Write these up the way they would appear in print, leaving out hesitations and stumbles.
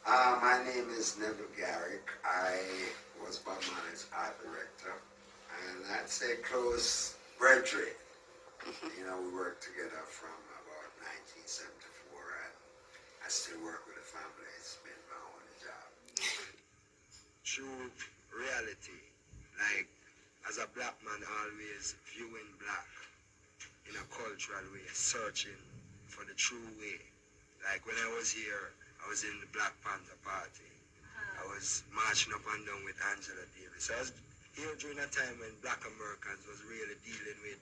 My name is Neville Garrick. I was Bob Marley's art director, and I'd say close brethren. You know, we worked together from about 1974, and I still work with the family. It's been my only job. True reality, like as a black man, always viewing black in a cultural way, searching for the true way. Like when I was here, I was in the Black Panther Party. I was marching up and down with Angela Davis. I was here during a time when black Americans was really dealing with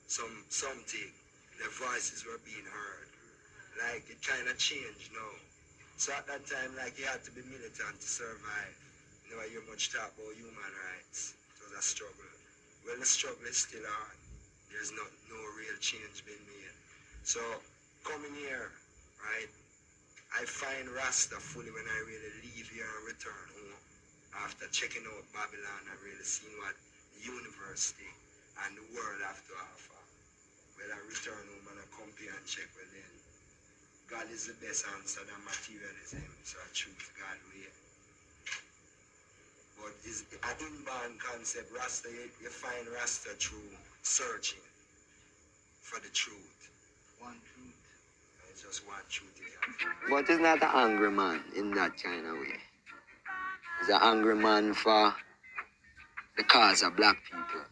something. Their voices were being heard. Like it kind of changed now. So at that time, like you had to be militant to survive. You never hear much talk about human rights. It was a struggle. Well, the struggle is still on. There's no real change being made. So coming here, right? I find Rasta fully when I really leave here and return home. After checking out Babylon and really seeing what the university and the world have to offer. When I return home and I come here and check, well then, God is the best answer than materialism, so I choose God way. But it's an inborn concept. Rasta, you find Rasta through searching for the truth. One truth. Just one truth. But he's not an angry man in that kind of way. He's an angry man for the cause of black people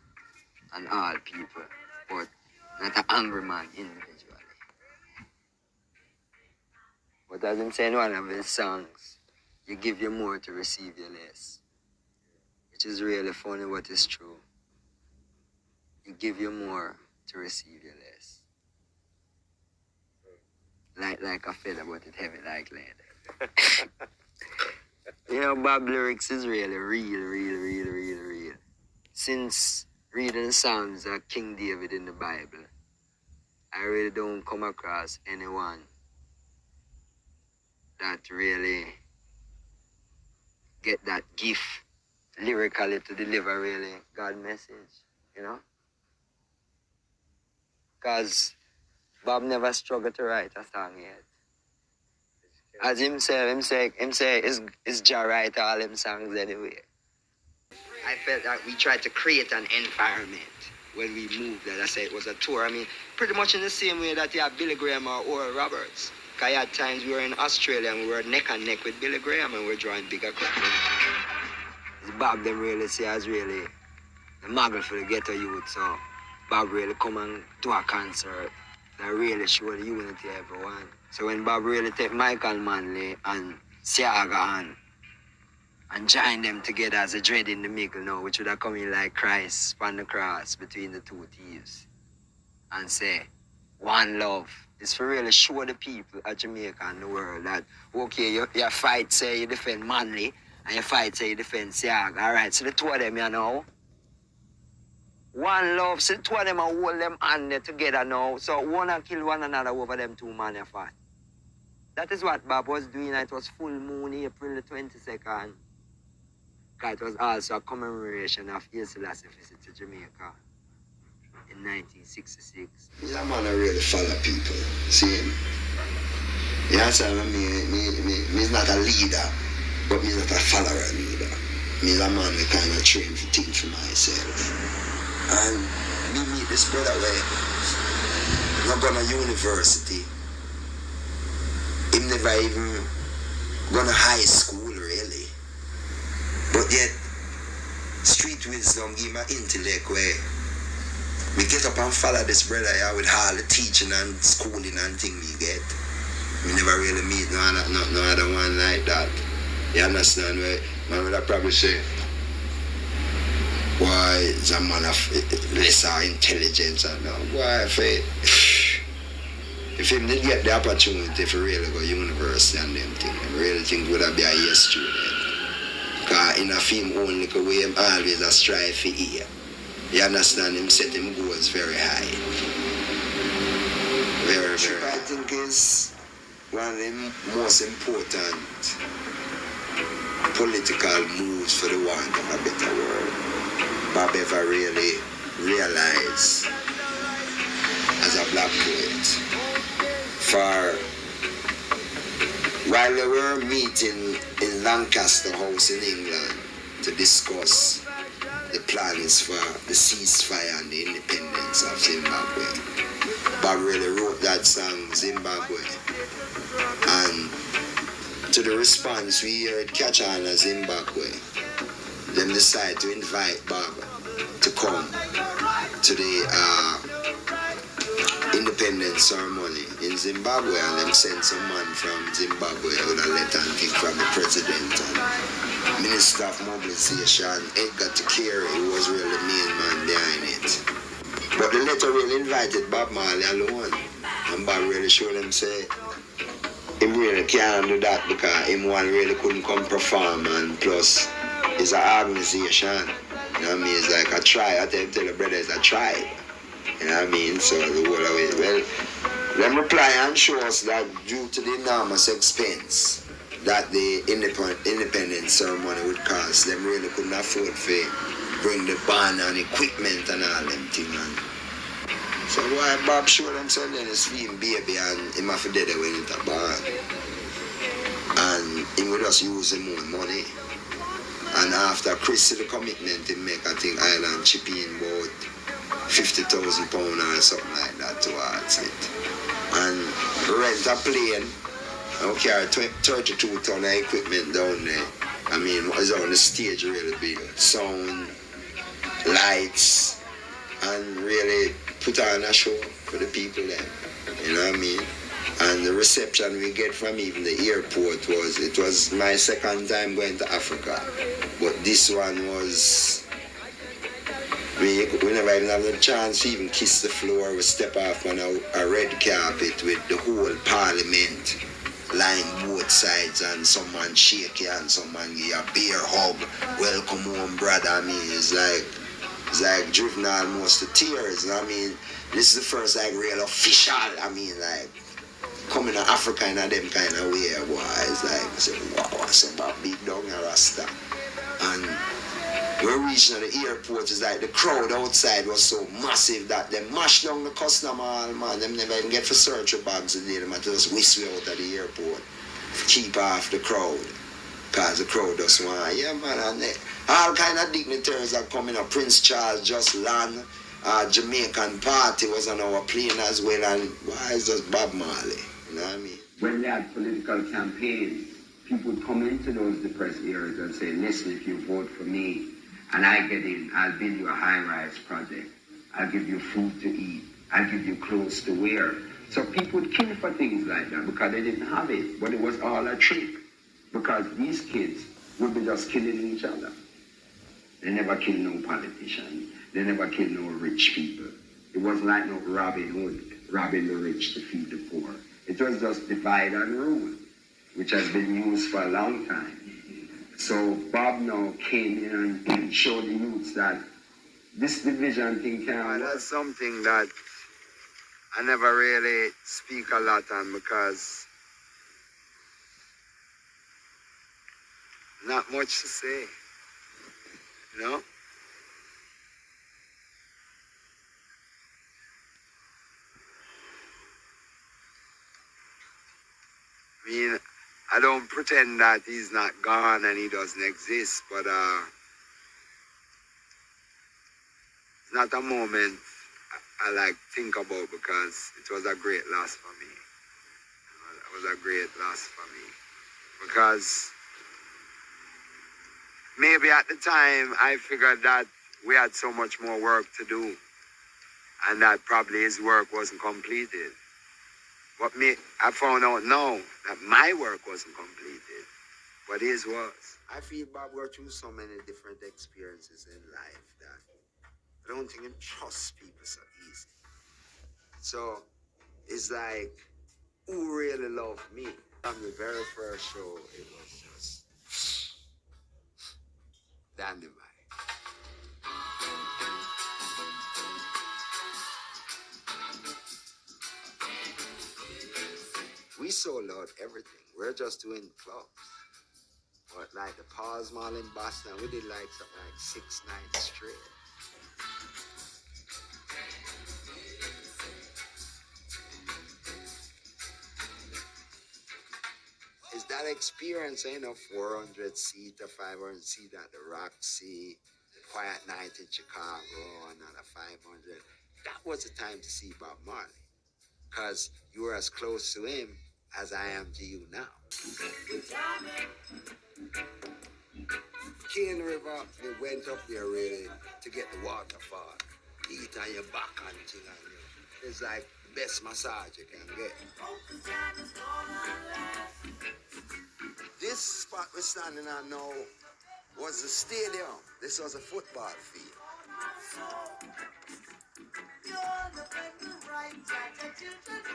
and all people, but not an angry man individually. But as him say in one of his songs, you give you more to receive you less. Which is really funny, but it's true. You give you more to receive you less. Light like a feather, but it heavy like lead. You know, Bob lyrics is really real. Since reading the Psalms of King David in the Bible, I really don't come across anyone that really get that gift lyrically to deliver really God message, you know? Because Bob never struggled to write a song yet. As him say, is Jah write all them songs anyway. I felt that we tried to create an environment when we moved that. I said it was a tour. I mean, pretty much in the same way that you have Billy Graham or Oral Roberts. Because at times we were in Australia and we were neck and neck with Billy Graham and we were drawing bigger crowds. Bob them really see as really the model for the ghetto youth. So Bob really come and do a concert that really show the unity of everyone. So when Bob really take Michael Manley and Siaga and join them together as a dread in the middle now, which would have come in like Christ on the cross between the two thieves, and say, one love. It's for really show the people of Jamaica and the world that, okay, you fight, say you defend Manley, and you fight, say you defend Siaga. All right, so the two of them, you know, one love, so the two of them and hold them hand together now. So one and kill one another over them two man you fight. That is what Bob was doing. It was full moon, April the 22nd. It was also a commemoration of Haile Selassie visit to Jamaica in 1966. He's a man that really follow people. See him? You understand? Me's not a leader, but me's not a follower neither. Me's a man that kind of train for things for myself. And me meet this brother where not gone to university. Him never even gone to high school really. But yet street wisdom give him an intellect where we get up and follow this brother here with all the teaching and schooling and thing we get. We never really meet no other one like that. You understand where man would have probably say, why is a man of lesser intelligence and now? Why if him did get the opportunity for really go university and them thing, I really think would have been a year student. Because in a film only the way him always a strive for here. You understand him set him goals very high. Very, very I think is one of the most important political moves for the want of a better world. Bob ever really realized as a black poet for while they were meeting in Lancaster House in England to discuss the plans for the ceasefire and the independence of Zimbabwe, Bob really wrote that song, Zimbabwe. And to the response we heard Catch On as Zimbabwe, them decided to invite Bob to come to the independence ceremony in Zimbabwe, and them sent some man from Zimbabwe with a letter and thing from the president and Minister of Mobilization, Edgar Takiri, who was really the main man behind it. But the letter really invited Bob Marley alone, and Bob really showed him say him really can't do that because him one really couldn't come perform, and plus it's an organization. You know what I mean? It's like a tribe. I tell the brother it's a tribe. You know what I mean? So the whole of it. Well, them reply and show us that due to the enormous expense that the independence ceremony would cost, them really couldn't afford to bring the band and equipment and all them things. So why Bob showed himself then is feeding baby and him have to dead when it a band. And he would just use him own money. And after Chris see the commitment, he make, I think, Island chip in about £50,000 or something like that towards it. And rent a plane and carry 32 ton of equipment down there. I mean, it's on the stage really big. Sound, lights, and really put on a show for the people there. You know what I mean? And the reception we get from even the airport was my second time going to Africa. But this one was, we never even have the chance to even kiss the floor. We step off on a red carpet with the whole parliament lying both sides, and someone shake you and someone give you a beer hug. Welcome home, brother. I mean, it's like driven almost to tears. I mean, this is the first like real official. I mean, like coming to Africa in a them kind of way. Boy, it's like I say, wow, I say about big dog and Rasta. And we're reaching the airport, it's like the crowd outside was so massive that they mashed down the custom hall, man. Them never even get for search of bags today. Them just whisk way out of the airport. Keep off the crowd. Because the crowd just want, yeah, man. And they, all kind of dignitaries are coming up. Prince Charles just land. Jamaican party was on our plane as well. And why is just Bob Marley? You know what I mean? When they had political campaigns, people would come into those depressed areas and say, listen, if you vote for me and I get in, I'll build you a high-rise project. I'll give you food to eat. I'll give you clothes to wear. So people would kill for things like that because they didn't have it. But it was all a trick because these kids would be just killing each other. They never killed no politician. They never killed no rich people. It wasn't like no Robin Hood, robbing the rich to feed the poor. It was just divide and rule, which has been used for a long time. So Bob now came in and showed the youths that this division thing can work. That's something that I never really speak a lot on because not much to say, you know? I mean, I don't pretend that he's not gone and he doesn't exist, but it's not a moment I like think about because it was a great loss for me. It was a great loss for me because maybe at the time I figured that we had so much more work to do and that probably his work wasn't completed. But I found out now that my work wasn't completed, but his was. I feel Bob went through so many different experiences in life that I don't think he trusts people so easy. So it's like, who really loved me? From the very first show, it was just dynamite. We sold out everything. We're just doing clubs. But like the Paws Mall in Boston, we did like something like 6 nights straight. Is that experience, 400 seater, 500 seater at the Roxy, Quiet Night in Chicago, another 500. That was the time to see Bob Marley, because you were as close to him as I am to you now. Cane River, we went up there really to get the waterfall. Eat on your back and thing, and it's like the best massage you can get. This spot we're standing on now was the stadium. This was a football field.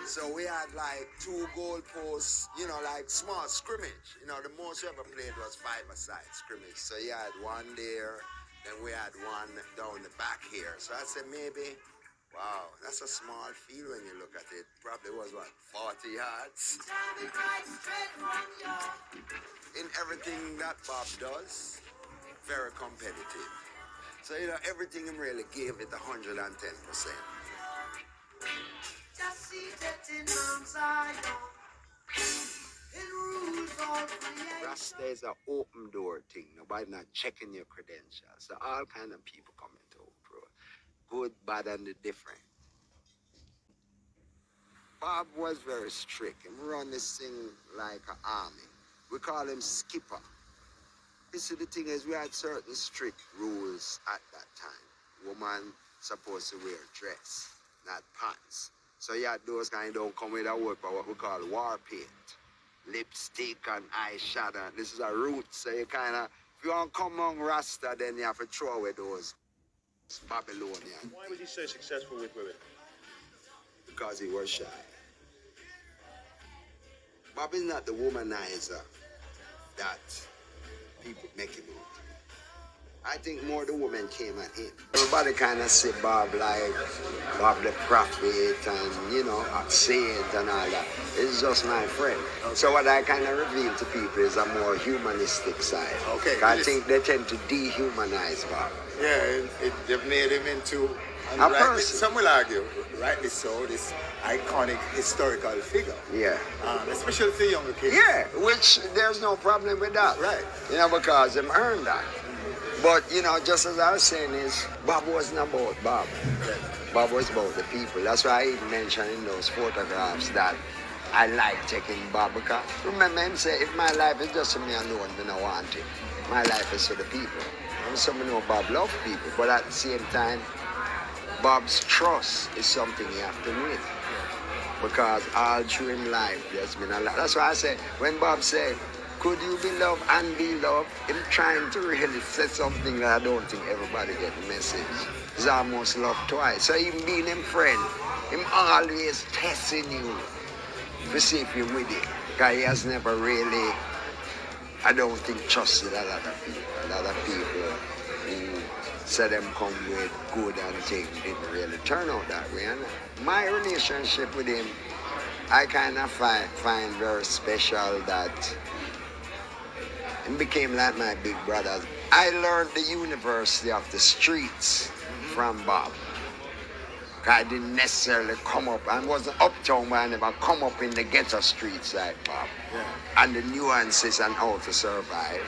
So we had like 2 goalposts, like small scrimmage. The most we ever played was 5-a-side scrimmage. So you had one there, then we had one down the back here. So I said maybe, wow, that's a small field when you look at it. Probably was 40 yards. In everything that Bob does, very competitive. So, everything him really gave it 110%. Rasta is an open door thing. Nobody not checking your credentials. So all kind of people coming to Oprah. Good, bad, and the different. Bob was very strict. He run this thing like an army. We call him skipper. You see, the thing is, we had certain strict rules at that time. Woman supposed to wear dress, not pants. So you had those kind don't come with a word for what we call war paint. Lipstick and eyeshadow. This is a root, so you kind of, if you want to come among Rasta, then you have to throw away those Babylonian. Why was he so successful with women? Because he was shy. Bob is not the womanizer that people make him out. I think more the women came at him. Everybody kind of say Bob like Bob the prophet and, a saint and all that. It's just my friend. Okay. So what I kind of reveal to people is a more humanistic side. Okay. I think they tend to dehumanize Bob. Yeah, they've made him into a person. Some will argue, rightly so, this iconic historical figure. Yeah. Especially for younger kids. Yeah, which there's no problem with that. Right. Because them earned that. But, just as I was saying is, Bob wasn't about Bob. Bob was about the people. That's why I even mentioned in those photographs that I like taking Bob, because remember him say, if my life is just for me alone, then I want it. My life is for the people. And some know Bob loves people, but at the same time, Bob's trust is something you have to win. Because all through in life, there's been a lot. That's why I say, when Bob said, could you be loved and be loved? I'm trying to really say something that I don't think everybody get the message. It's almost love twice. So even being him friend, him always testing you to see if you're with it. Because he has never really, I don't think, trusted a lot of people. A lot of people who said them come with good and things didn't really turn out that way. And my relationship with him, I kind of find very special that it became like my big brother. I learned the university of the streets from Bob. I didn't necessarily come up, I wasn't uptown, but I never come up in the ghetto streets like Bob. Yeah. And the nuances and how to survive.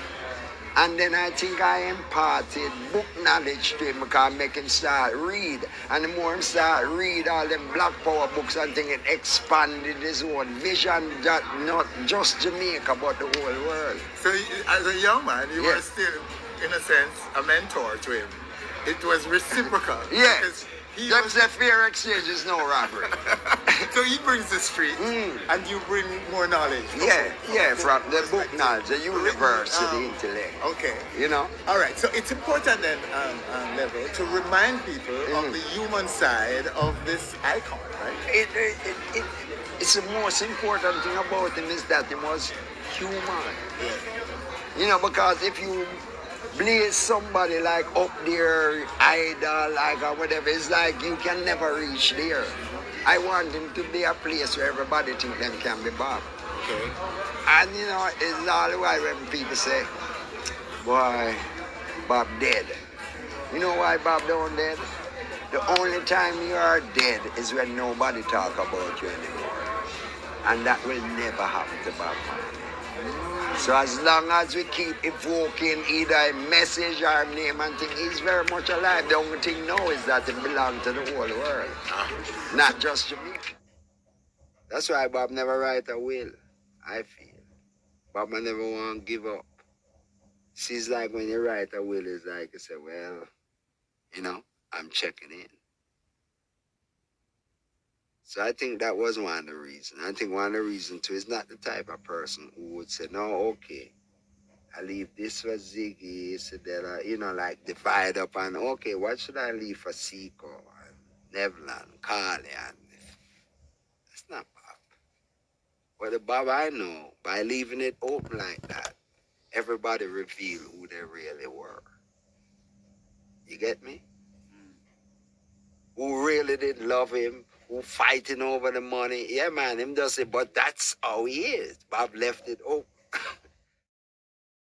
And then I think I imparted book knowledge to him because I make him start read. And the more him start read all them Black Power books and things, it expanded his own vision, that not just Jamaica, but the whole world. So as a young man, you were still, in a sense, a mentor to him. It was reciprocal. Yeah. That's the fair exchange is no robbery. So he brings the street, and you bring more knowledge. From the book knowledge, the universe, the intellect. Okay. All right, so it's important then, Neville, to remind people of the human side of this icon, right? It's the most important thing about him is that he was human. Yeah. Because if you blaze somebody like up there, idol, like or whatever, it's like you can never reach there. I want him to be a place where everybody think them can be Bob. Okay. And it's all the while when people say, boy, Bob dead. You know why Bob don't dead? The only time you are dead is when nobody talk about you anymore. And that will never happen to Bob Marley. So as long as we keep evoking either a message or a name and thing, he's very much alive. The only thing now is that it belongs to the whole world, not just Jamaica. That's why Bob never write a will, I feel. Bob never want to give up. See, it's like when you write a will, it's like you say, well, you know, I'm checking in. So I think that was one of the reasons. I think one of the reasons too is not the type of person who would say, no, okay, I leave this for Ziggy, so that, you know, like divide up and, okay, what should I leave for Seco and Neville and Carly? And that's not Bob. But the Bob I know, by leaving it open like that, everybody revealed who they really were. You get me? Who really didn't love him, who fighting over the money. Yeah, man, him just say, but that's how he is. Bob left it open.